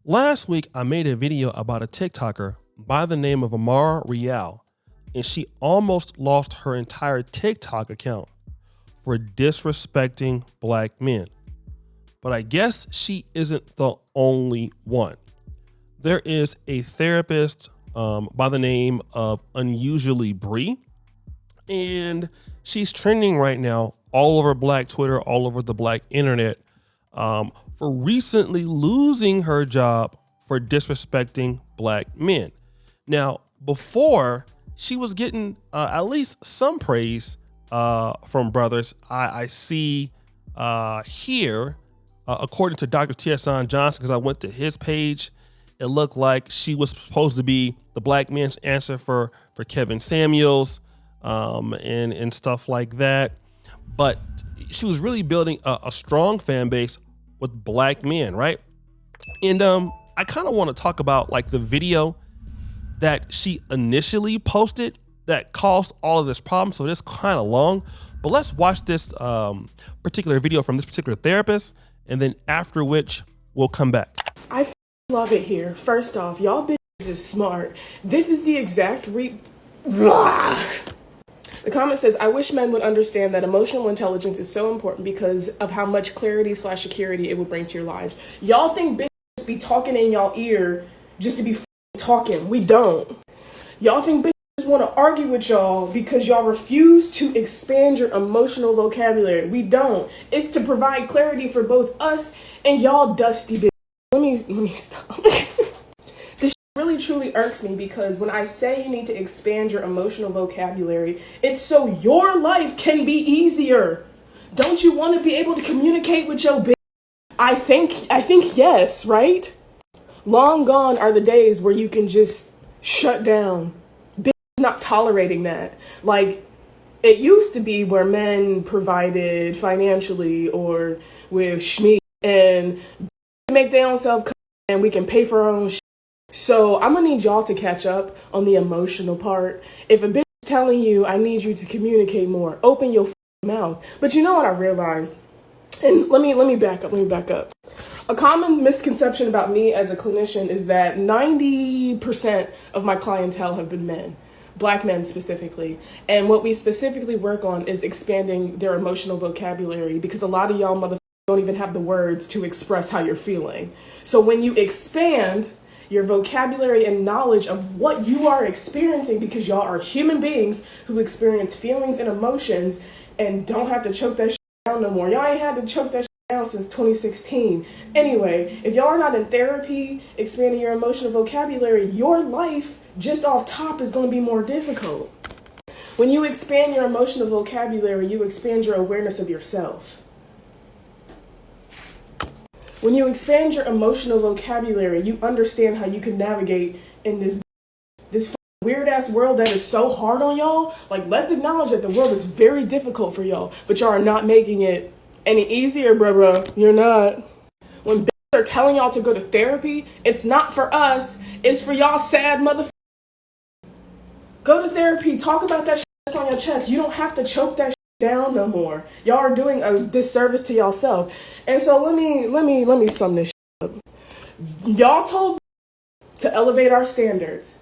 Last week, I made a video about a TikToker by the name of Amara Rial, and she almost lost her entire TikTok account for disrespecting black men. But I guess she isn't the only one. There is a therapist by the name of Unusually Bree, and she's trending right now all over Black Twitter, all over the Black internet, for recently losing her job for disrespecting black men. Now, before, she was getting at least some praise from brothers. I see here, according to Dr. Tieson Johnson, because I went to his page, it looked like she was supposed to be the black man's answer for Kevin Samuels and stuff like that. But she was really building a strong fan base with black men, right? And I kind of want to talk about like the video that she initially posted that caused all of this problem. So it's kind of long, but let's watch this particular video from this particular therapist, and then after which we'll come back. I love it here. First off, y'all bitches is smart. This is the exact The comment says, I wish men would understand that emotional intelligence is so important because of how much clarity/security it would bring to your lives. Y'all think bitches be talking in y'all ear just to be talking. We don't. Y'all think bitches want to argue with y'all because y'all refuse to expand your emotional vocabulary. We don't. It's to provide clarity for both us and y'all dusty bitches. Let me stop. This really truly irks me because when I say you need to expand your emotional vocabulary, it's so your life can be easier. Don't you want to be able to communicate with your bitch? I think yes, right? Long gone are the days where you can just shut down. Bitch not tolerating that. Like, it used to be where men provided financially or with schmeat and make their own self and we can pay for our own shit. So I'm gonna need y'all to catch up on the emotional part. If a bitch is telling you I need you to communicate more, open your mouth. But you know what I realized? And let me back up. A common misconception about me as a clinician is that 90% of my clientele have been men, black men specifically. And what we specifically work on is expanding their emotional vocabulary because a lot of y'all motherfuckers don't even have the words to express how you're feeling. So when you expand your vocabulary and knowledge of what you are experiencing, because y'all are human beings who experience feelings and emotions and don't have to choke that shit down no more. Y'all ain't had to choke that shit down since 2016. Anyway, if y'all are not in therapy, expanding your emotional vocabulary, your life just off top is going to be more difficult. When you expand your emotional vocabulary, you expand your awareness of yourself. When you expand your emotional vocabulary, you understand how you can navigate in this weird ass world that is so hard on y'all. Like, let's acknowledge that the world is very difficult for y'all, but y'all are not making it any easier, bruh. You're not. When bitches are telling y'all to go to therapy, it's not for us. It's for y'all sad motherfuckers. Go to therapy. Talk about that shit that's on your chest. You don't have to choke that shit down no more. Y'all are doing a disservice to yourself. And so let me sum this shit up. Y'all told to elevate our standards.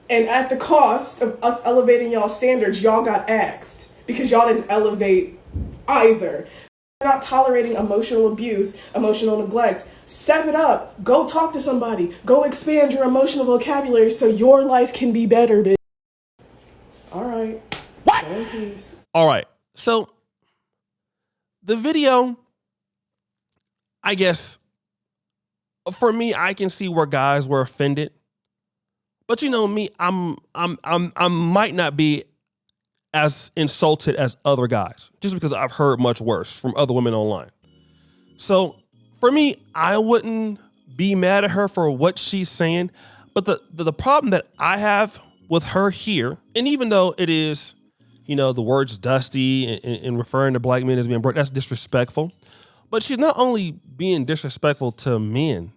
And at the cost of us elevating y'all standards, y'all got axed because y'all didn't elevate either. You're not tolerating emotional abuse, emotional neglect. Step it up. Go talk to somebody. Go expand your emotional vocabulary so your life can be better, bitch. All right. What? Go in peace. All right. So the video, I guess, for me, I can see where guys were offended. But you know me, I might not be as insulted as other guys just because I've heard much worse from other women online. So for me, I wouldn't be mad at her for what she's saying. But the problem that I have with her here, and even though it is, you know, the words dusty and referring to black men as being broke, that's disrespectful. But she's not only being disrespectful to men,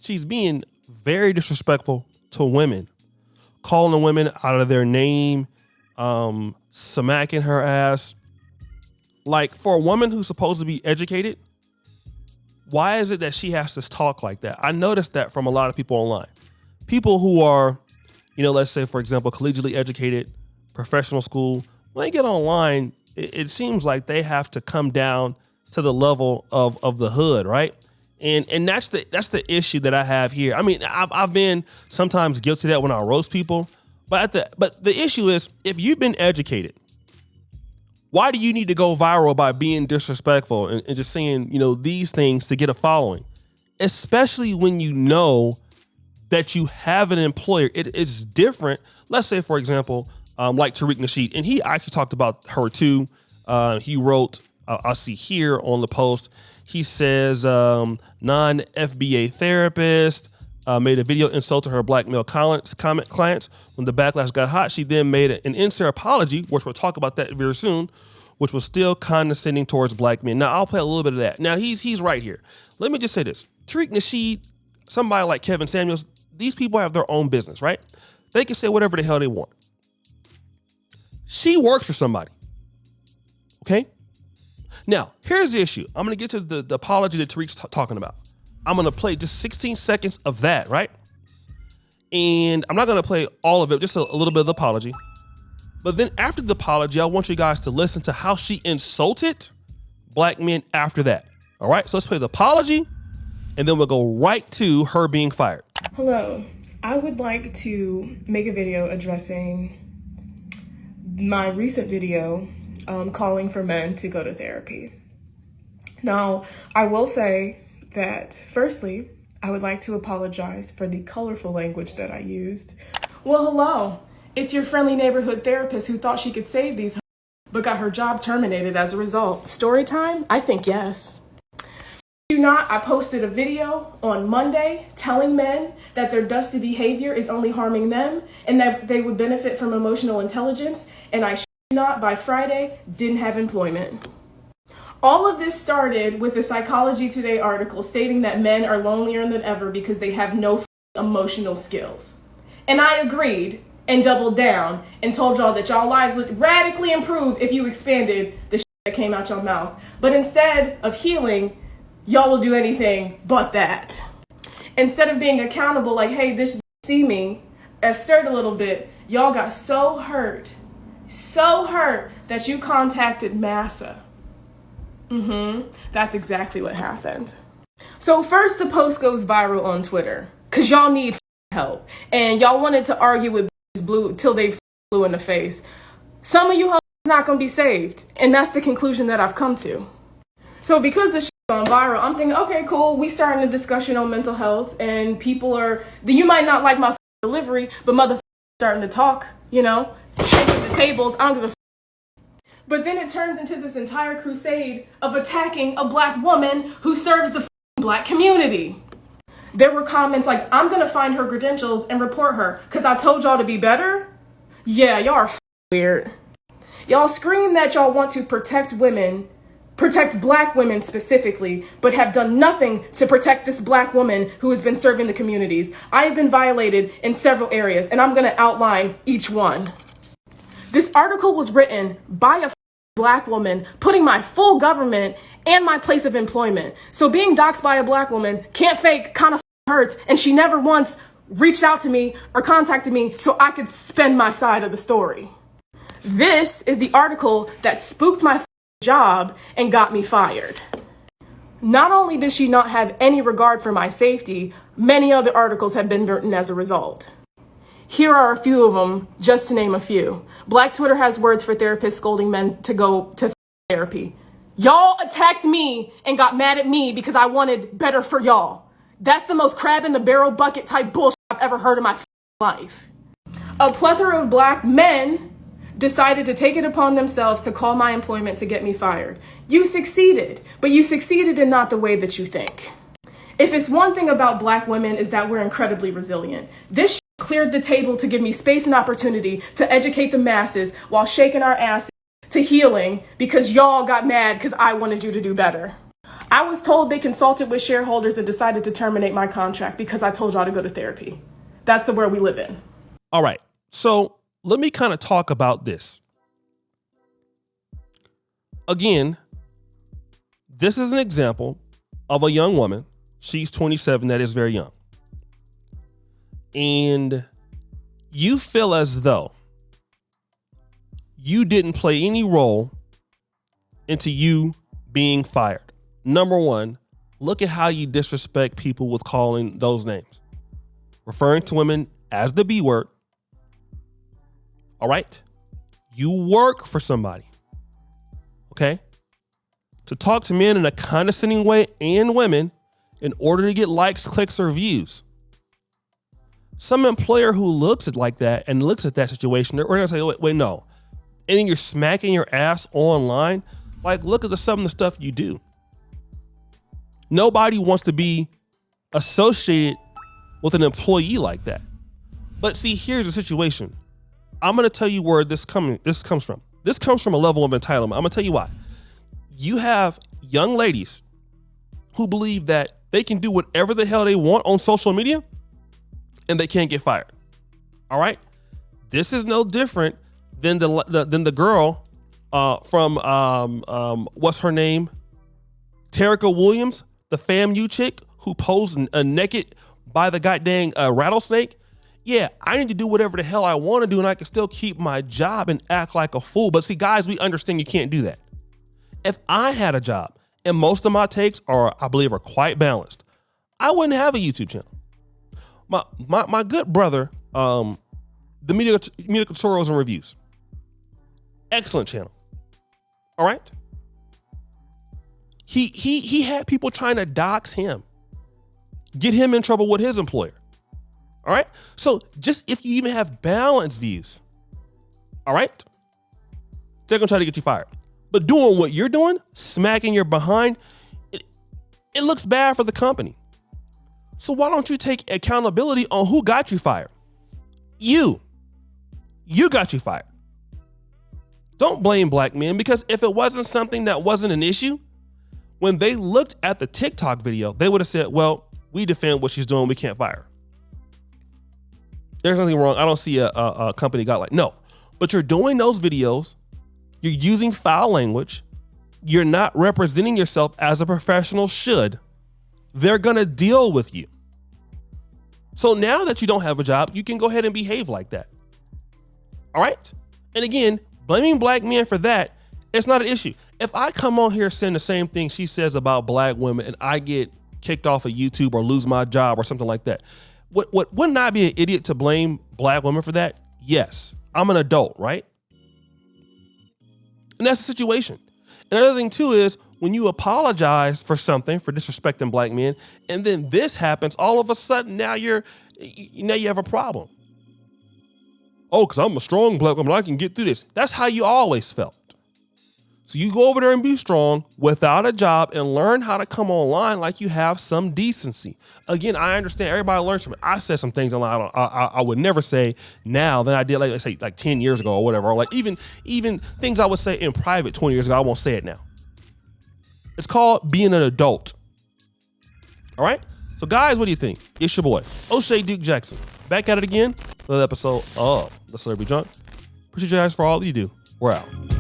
she's being very disrespectful to women, calling women out of their name, smacking her ass. Like, for a woman who's supposed to be educated, Why is it that she has to talk like that? I noticed that from a lot of people online. People who are, let's say, for example, collegiately educated, professional school, when they get online, it seems like they have to come down to the level of the hood, right? And that's the issue that I have here. I mean, I've been sometimes guilty of that when I roast people, but the issue is, if you've been educated, why do you need to go viral by being disrespectful and just saying, these things to get a following? Especially when you know that you have an employer. It's different. Let's say, for example, like Tariq Nasheed, and he actually talked about her too. He wrote, I'll see here on the post, he says, non-FBA therapist made a video insulting her black male clients. When the backlash got hot, she then made an insincere apology, which we'll talk about that very soon, which was still condescending towards black men. Now, I'll play a little bit of that. Now, he's right here. Let me just say this. Tariq Nasheed, somebody like Kevin Samuels, these people have their own business, right? They can say whatever the hell they want. She works for somebody, okay? Now, here's the issue. I'm going to get to the apology that Tariq's talking about. I'm going to play just 16 seconds of that, right? And I'm not going to play all of it, just a little bit of the apology. But then after the apology, I want you guys to listen to how she insulted black men after that. All right? So let's play the apology, and then we'll go right to her being fired. Hello. I would like to make a video addressing my recent video calling for men to go to therapy. Now, I will say that, firstly, I would like to apologize for the colorful language that I used. Well, hello. It's your friendly neighborhood therapist who thought she could save these but got her job terminated as a result. Story time? I think yes. Do not, I posted a video on Monday telling men that their dusty behavior is only harming them and that they would benefit from emotional intelligence, and I not by Friday didn't have employment. All of this started with a Psychology Today article stating that men are lonelier than ever because they have no emotional skills. And I agreed and doubled down and told y'all that y'all lives would radically improve if you expanded the shit that came out your mouth. But instead of healing, y'all will do anything but that. Instead of being accountable, like, hey, this see me, I stirred a little bit, y'all got so hurt that you contacted Massa. That's exactly what happened. So first the post goes viral on Twitter because y'all need help and y'all wanted to argue with blue till they blew in the face. Some of you are not going to be saved, and that's the conclusion that I've come to. So because this gone viral, I'm thinking, okay, cool, we starting a discussion on mental health, and people are, you might not like my delivery, but mother starting to talk, shaking the tables. I don't give a. But then it turns into this entire crusade of attacking a black woman who serves the black community. There were comments like, I'm going to find her credentials and report her because I told y'all to be better. Yeah, y'all are weird. Y'all scream that y'all want to protect women, protect black women specifically, but have done nothing to protect this black woman who has been serving the communities. I have been violated in several areas, and I'm going to outline each one. This article was written by a black woman, putting my full government and my place of employment. So being doxxed by a black woman can't fake, kind of hurts, and she never once reached out to me or contacted me so I could spend my side of the story. This is the article that spooked my job and got me fired. Not only does she not have any regard for my safety, many other articles have been written as a result. Here are a few of them, just to name a few. Black Twitter has words for therapists scolding men to go to therapy. Y'all attacked me and got mad at me because I wanted better for y'all. That's the most crab in the barrel bucket type bullshit I've ever heard in my life. A plethora of black men decided to take it upon themselves to call my employment to get me fired. You succeeded, but you succeeded in not the way that you think. If it's one thing about black women is that we're incredibly resilient. This cleared the table to give me space and opportunity to educate the masses while shaking our asses to healing because y'all got mad because I wanted you to do better. I was told they consulted with shareholders and decided to terminate my contract because I told y'all to go to therapy. That's the world we live in. All right. So let me kind of talk about this. Again, this is an example of a young woman. She's 27. That is very young. And you feel as though you didn't play any role into you being fired. Number one, look at how you disrespect people with calling those names. Referring to women as the B word. All right? You work for somebody. Okay? To talk to men in a condescending way and women in order to get likes, clicks, or views. Some employer who looks at like that and looks at that situation, they're gonna say, wait, no. And then you're smacking your ass online. Like, look at some of the stuff you do. Nobody wants to be associated with an employee like that. But see, here's the situation. I'm gonna tell you where this comes from. This comes from a level of entitlement. I'm gonna tell you why. You have young ladies who believe that they can do whatever the hell they want on social media and they can't get fired. All right? This is no different than the girl from what's her name? Terica Williams, the FAMU chick who posed naked by the goddamn rattlesnake. Yeah, I need to do whatever the hell I want to do and I can still keep my job and act like a fool. But see, guys, we understand you can't do that. If I had a job and most of my takes I believe are quite balanced, I wouldn't have a YouTube channel. My good brother, the Media Tutorials and Reviews. Excellent channel. All right. He had people trying to dox him, get him in trouble with his employer. All right. So just if you even have balanced views, all right, they're gonna try to get you fired. But doing what you're doing, smacking your behind, it looks bad for the company. So why don't you take accountability on who got you fired? You got you fired. Don't blame black men, because if it wasn't something that wasn't an issue, when they looked at the TikTok video, they would have said, well, we defend what she's doing. We can't fire her. There's nothing wrong. I don't see a company got like, no, but you're doing those videos. You're using foul language. You're not representing yourself as a professional should. They're going to deal with you. So now that you don't have a job, you can go ahead and behave like that. All right. And again, blaming black men for that, it's not an issue. If I come on here saying the same thing she says about black women and I get kicked off of YouTube or lose my job or something like that, wouldn't I be an idiot to blame black women for that? Yes. I'm an adult, right? And that's the situation. Another thing too is when you apologize for something, for disrespecting black men, and then this happens, all of a sudden now you have a problem. Oh, because I'm a strong black woman, I can get through this. That's how you always felt. So you go over there and be strong without a job and learn how to come online like you have some decency. Again, I understand everybody learns from it. I said some things online I would never say now than I did, like, let's say, like 10 years ago or whatever. Or like even things I would say in private 20 years ago, I won't say it now. It's called being an adult. All right? So guys, what do you think? It's your boy, O'Shea Duke Jackson. Back at it again for another episode of The Celebrity Junk. Appreciate you guys for all you do. We're out.